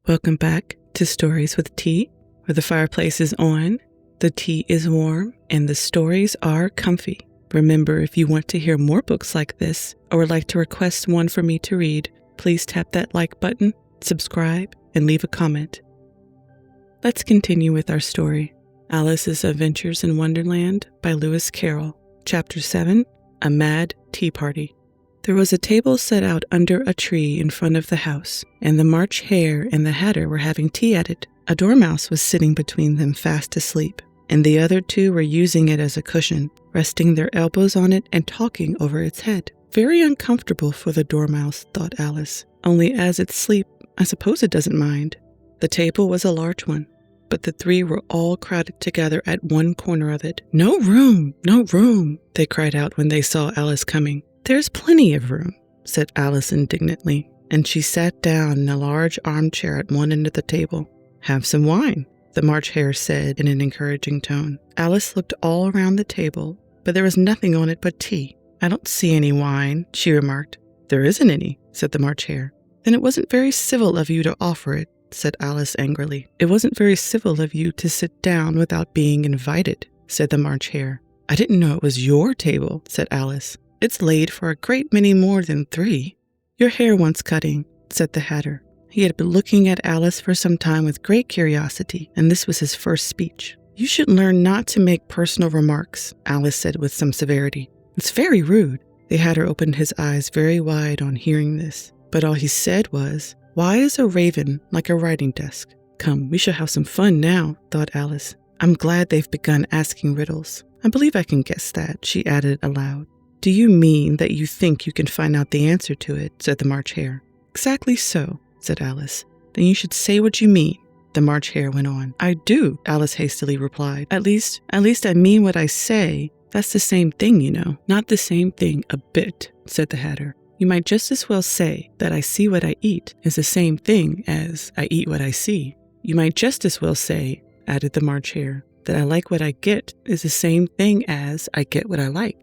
Welcome back to Stories with Tea, where the fireplace is on, the tea is warm, and the stories are comfy. Remember, if you want to hear more books like this, or would like to request one for me to read, please tap that like button, subscribe, and leave a comment. Let's continue with our story, Alice's Adventures in Wonderland by Lewis Carroll, Chapter 7, A Mad Tea Party. There was a table set out under a tree in front of the house, and the March Hare and the Hatter were having tea at it. A Dormouse was sitting between them fast asleep, and the other two were using it as a cushion, resting their elbows on it and talking over its head. Very uncomfortable for the Dormouse, thought Alice. Only as it's asleep, I suppose it doesn't mind. The table was a large one, but the three were all crowded together at one corner of it. No room! No room! They cried out when they saw Alice coming. There's plenty of room, said Alice indignantly, and she sat down in a large armchair at one end of the table. Have some wine, the March Hare said in an encouraging tone. Alice looked all around the table, but there was nothing on it but tea. I don't see any wine, she remarked. There isn't any, said the March Hare. Then it wasn't very civil of you to offer it, said Alice angrily. It wasn't very civil of you to sit down without being invited, said the March Hare. I didn't know it was your table, said Alice. It's laid for a great many more than 3. Your hair wants cutting, said the Hatter. He had been looking at Alice for some time with great curiosity, and this was his first speech. You should learn not to make personal remarks, Alice said with some severity. It's very rude. The Hatter opened his eyes very wide on hearing this, but all he said was, Why is a raven like a writing desk? Come, we shall have some fun now, thought Alice. I'm glad they've begun asking riddles. I believe I can guess that, she added aloud. Do you mean that you think you can find out the answer to it, said the March Hare. Exactly so, said Alice. Then you should say what you mean, the March Hare went on. I do, Alice hastily replied. At least I mean what I say. That's the same thing, you know. Not the same thing a bit, said the Hatter. You might just as well say that I see what I eat is the same thing as I eat what I see. You might just as well say, added the March Hare, that I like what I get is the same thing as I get what I like.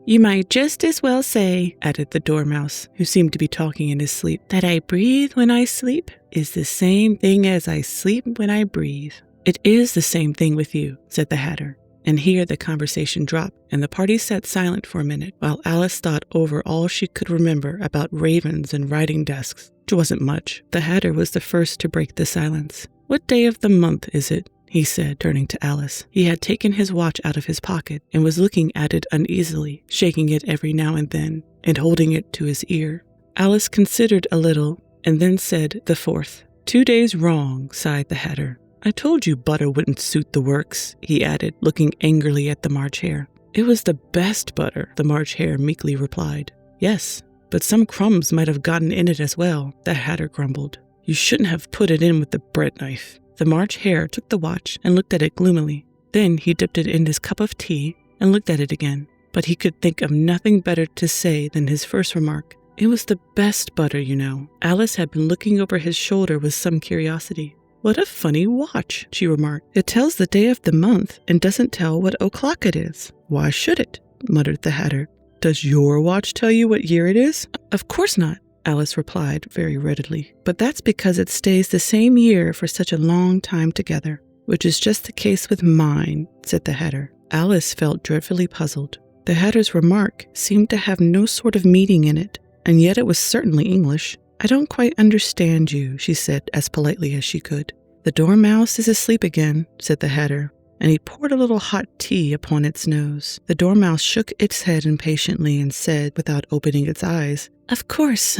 You might just as well say, added the Dormouse, who seemed to be talking in his sleep, that I breathe when I sleep is the same thing as I sleep when I breathe. It is the same thing with you, said the Hatter. And here the conversation dropped, and the party sat silent for a minute, while Alice thought over all she could remember about ravens and writing desks, which wasn't much. The Hatter was the first to break the silence. What day of the month is it? He said, turning to Alice. He had taken his watch out of his pocket and was looking at it uneasily, shaking it every now and then, and holding it to his ear. Alice considered a little, and then said the 4th. 2 days wrong, sighed the Hatter. I told you butter wouldn't suit the works, he added, looking angrily at the March Hare. It was the best butter, the March Hare meekly replied. Yes, but some crumbs might have gotten in it as well, the Hatter grumbled. You shouldn't have put it in with the bread knife. The March Hare took the watch and looked at it gloomily. Then he dipped it in his cup of tea and looked at it again. But he could think of nothing better to say than his first remark. It was the best butter, you know. Alice had been looking over his shoulder with some curiosity. What a funny watch, she remarked. It tells the day of the month and doesn't tell what o'clock it is. Why should it? Muttered the Hatter. Does your watch tell you what year it is? Of course not, Alice replied very readily. But that's because it stays the same year for such a long time together, which is just the case with mine, said the Hatter. Alice felt dreadfully puzzled. The Hatter's remark seemed to have no sort of meaning in it, and yet it was certainly English. I don't quite understand you, she said as politely as she could. The Dormouse is asleep again, said the Hatter, and he poured a little hot tea upon its nose. The Dormouse shook its head impatiently and said, without opening its eyes, Of course,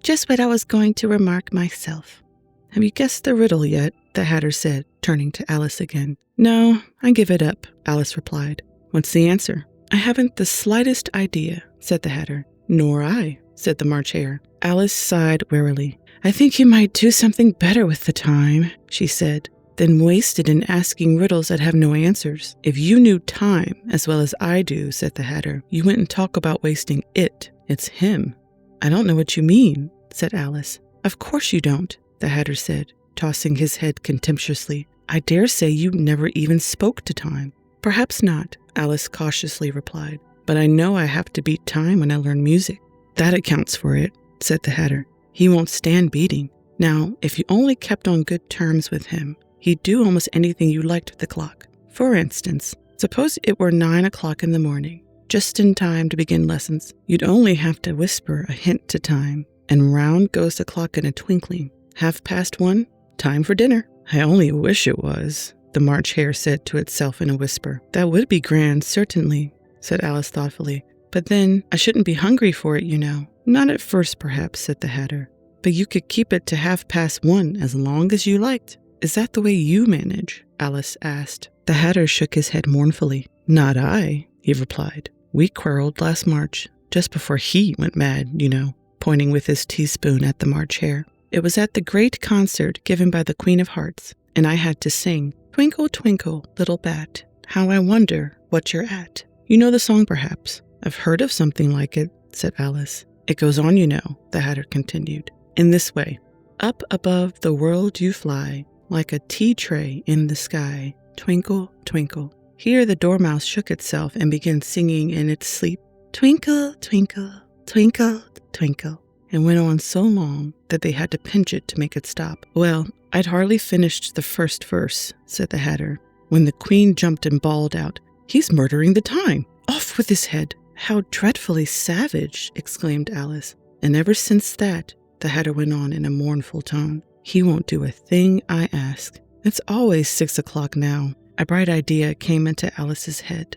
just what I was going to remark myself. Have you guessed the riddle yet? The Hatter said, turning to Alice again. No, I give it up, Alice replied. What's the answer? I haven't the slightest idea, said the Hatter. Nor I, said the March Hare. Alice sighed wearily. I think you might do something better with the time, she said, than waste it in asking riddles that have no answers. If you knew time as well as I do, said the Hatter, you wouldn't talk about wasting it. It's him. I don't know what you mean, said Alice. Of course you don't, the Hatter said, tossing his head contemptuously. I dare say you never even spoke to time. Perhaps not, Alice cautiously replied. But I know I have to beat time when I learn music. That accounts for it, said the Hatter. He won't stand beating. Now, if you only kept on good terms with him, he'd do almost anything you liked with the clock. For instance, suppose it were 9 o'clock in the morning, just in time to begin lessons. You'd only have to whisper a hint to time, and round goes the clock in a twinkling. 1:30, time for dinner. I only wish it was, the March Hare said to itself in a whisper. That would be grand, certainly, said Alice thoughtfully. But then I shouldn't be hungry for it, you know. Not at first, perhaps, said the Hatter. But you could keep it to 1:30 as long as you liked. Is that the way you manage? Alice asked. The Hatter shook his head mournfully. Not I, he replied. We quarreled last March, just before he went mad, you know, pointing with his teaspoon at the March Hare. It was at the great concert given by the Queen of Hearts, and I had to sing, Twinkle, twinkle, little bat, how I wonder what you're at. You know the song, perhaps? I've heard of something like it, said Alice. It goes on, you know, the Hatter continued, in this way. Up above the world you fly, like a tea tray in the sky. Twinkle, twinkle. Here the Dormouse shook itself and began singing in its sleep, Twinkle, twinkle, twinkle, twinkle, and went on so long that they had to pinch it to make it stop. Well, I'd hardly finished the first verse, said the Hatter, when the Queen jumped and bawled out, He's murdering the time! Off with his head! How dreadfully savage! Exclaimed Alice. And ever since that, the Hatter went on in a mournful tone, he won't do a thing I ask. It's always 6 o'clock now. A bright idea came into Alice's head.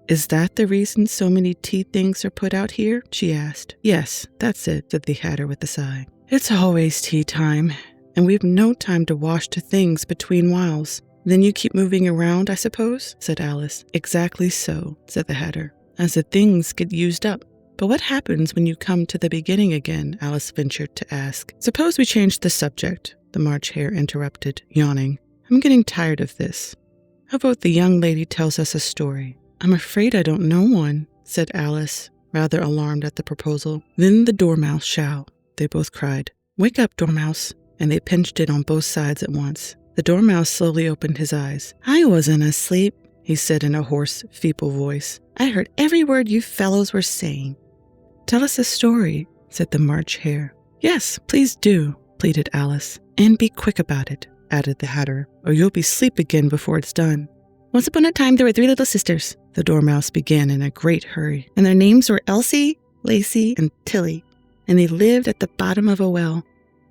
Is that the reason so many tea things are put out here? She asked. Yes, that's it, said the Hatter with a sigh. It's always tea time, and we've no time to wash the things between whiles. Then you keep moving around, I suppose? Said Alice. Exactly so, said the Hatter, as the things get used up. But what happens when you come to the beginning again? Alice ventured to ask. Suppose we change the subject, the March Hare interrupted, yawning. I'm getting tired of this. How about the young lady tells us a story? I'm afraid I don't know one, said Alice, rather alarmed at the proposal. Then the Dormouse shall, they both cried. Wake up, Dormouse, and they pinched it on both sides at once. The Dormouse slowly opened his eyes. I wasn't asleep, he said in a hoarse, feeble voice. I heard every word you fellows were saying. Tell us a story, said the March Hare. Yes, please do, pleaded Alice. And be quick about it, added the Hatter, or you'll be asleep again before it's done. Once upon a time there were 3 little sisters, the Dormouse began in a great hurry, and their names were Elsie, Lacey, and Tilly, and they lived at the bottom of a well.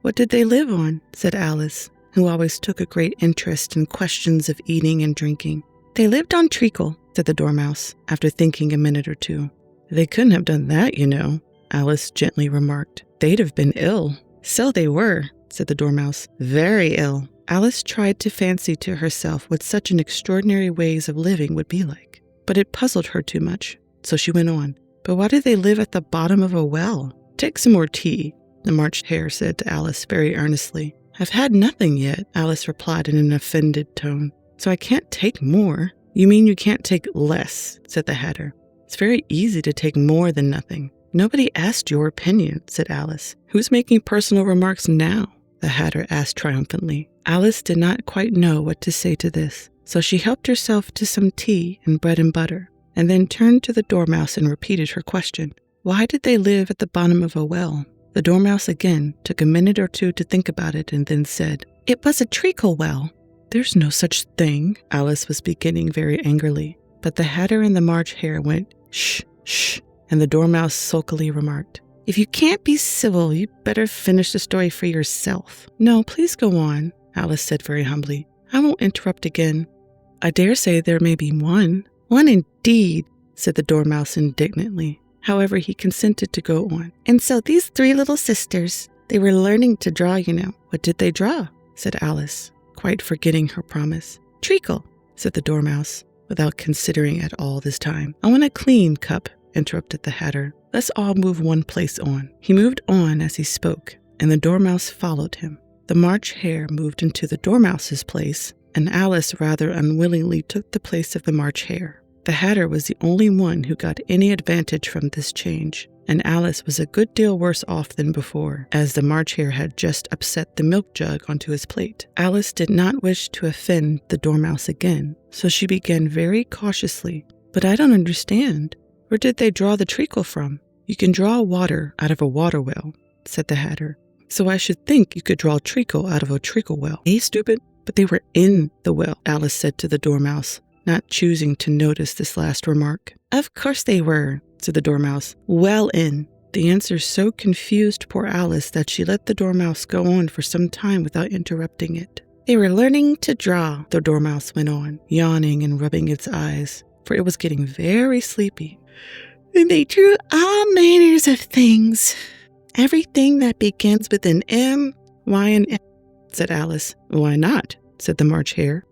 What did they live on? Said Alice, who always took a great interest in questions of eating and drinking. They lived on treacle, said the Dormouse, after thinking a minute or two. They couldn't have done that, you know, Alice gently remarked. They'd have been ill. So they were, said the Dormouse, very ill. Alice tried to fancy to herself what such an extraordinary ways of living would be like, but it puzzled her too much, so she went on. But why do they live at the bottom of a well? Take some more tea, the March Hare said to Alice very earnestly. I've had nothing yet, Alice replied in an offended tone. So I can't take more. You mean you can't take less, said the Hatter. It's very easy to take more than nothing. Nobody asked your opinion, said Alice. Who's making personal remarks now? The Hatter asked triumphantly. Alice did not quite know what to say to this, so she helped herself to some tea and bread and butter, and then turned to the Dormouse and repeated her question. Why did they live at the bottom of a well? The Dormouse again took a minute or two to think about it and then said, It was a treacle well. There's no such thing, Alice was beginning very angrily, but the Hatter and the March Hare went, Shh, shh, and the Dormouse sulkily remarked, If you can't be civil, you'd better finish the story for yourself. No, please go on, Alice said very humbly. I won't interrupt again. I dare say there may be one. One indeed, said the Dormouse indignantly. However, he consented to go on. And so these 3 little sisters, they were learning to draw, you know. What did they draw? Said Alice, quite forgetting her promise. Treacle, said the Dormouse, without considering at all this time. I want a clean cup, interrupted the Hatter. Let's all move one place on. He moved on as he spoke, and the Dormouse followed him. The March Hare moved into the Dormouse's place, and Alice rather unwillingly took the place of the March Hare. The Hatter was the only one who got any advantage from this change, and Alice was a good deal worse off than before, as the March Hare had just upset the milk jug onto his plate. Alice did not wish to offend the Dormouse again, so she began very cautiously. But I don't understand. Where did they draw the treacle from? You can draw water out of a water well, said the Hatter. So I should think you could draw treacle out of a treacle well. Eh, stupid? But they were in the well, Alice said to the Dormouse, not choosing to notice this last remark. Of course they were, said the Dormouse. Well in. The answer so confused poor Alice that she let the Dormouse go on for some time without interrupting it. They were learning to draw, the Dormouse went on, yawning and rubbing its eyes, for it was getting very sleepy. And they drew all manners of things. Everything that begins with an M, Y, and M, said Alice. Why not? Said the March Hare.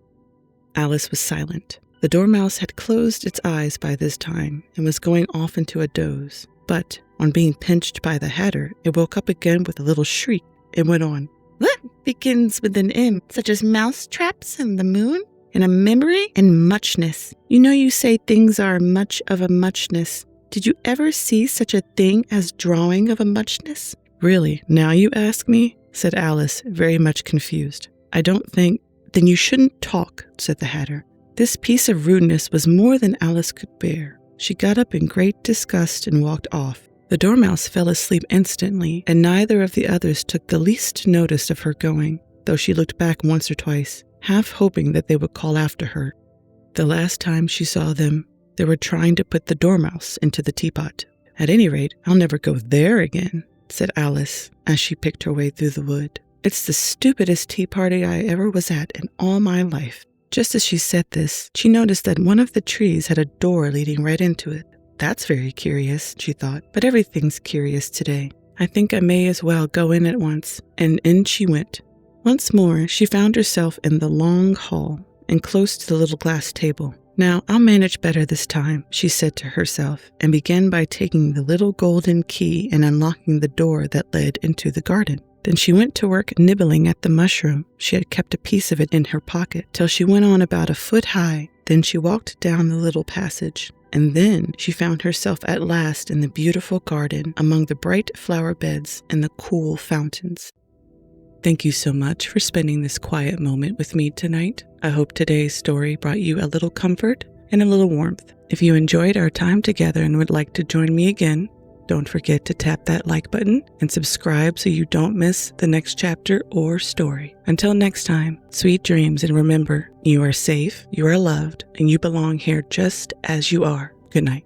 Alice was silent. The Dormouse had closed its eyes by this time and was going off into a doze. But on being pinched by the Hatter, it woke up again with a little shriek and went on. What begins with an M, such as mouse traps and the moon, and a memory and muchness? You know you say things are much of a muchness. Did you ever see such a thing as drawing of a muchness? Really, now you ask me, said Alice, very much confused. I don't think. Then you shouldn't talk, said the Hatter. This piece of rudeness was more than Alice could bear. She got up in great disgust and walked off. The Dormouse fell asleep instantly, and neither of the others took the least notice of her going, though she looked back once or twice, half hoping that they would call after her. The last time she saw them, they were trying to put the Dormouse into the teapot. At any rate, I'll never go there again, said Alice, as she picked her way through the wood. It's the stupidest tea party I ever was at in all my life. Just as she said this, she noticed that one of the trees had a door leading right into it. That's very curious, she thought, but everything's curious today. I think I may as well go in at once, and in she went. Once more, she found herself in the long hall and close to the little glass table. Now, I'll manage better this time, she said to herself, and began by taking the little golden key and unlocking the door that led into the garden. Then she went to work nibbling at the mushroom. She had kept a piece of it in her pocket till she went on about a foot high. Then she walked down the little passage. And then she found herself at last in the beautiful garden among the bright flower beds and the cool fountains. Thank you so much for spending this quiet moment with me tonight. I hope today's story brought you a little comfort and a little warmth. If you enjoyed our time together and would like to join me again, don't forget to tap that like button and subscribe so you don't miss the next chapter or story. Until next time, sweet dreams, and remember, you are safe, you are loved, and you belong here just as you are. Good night.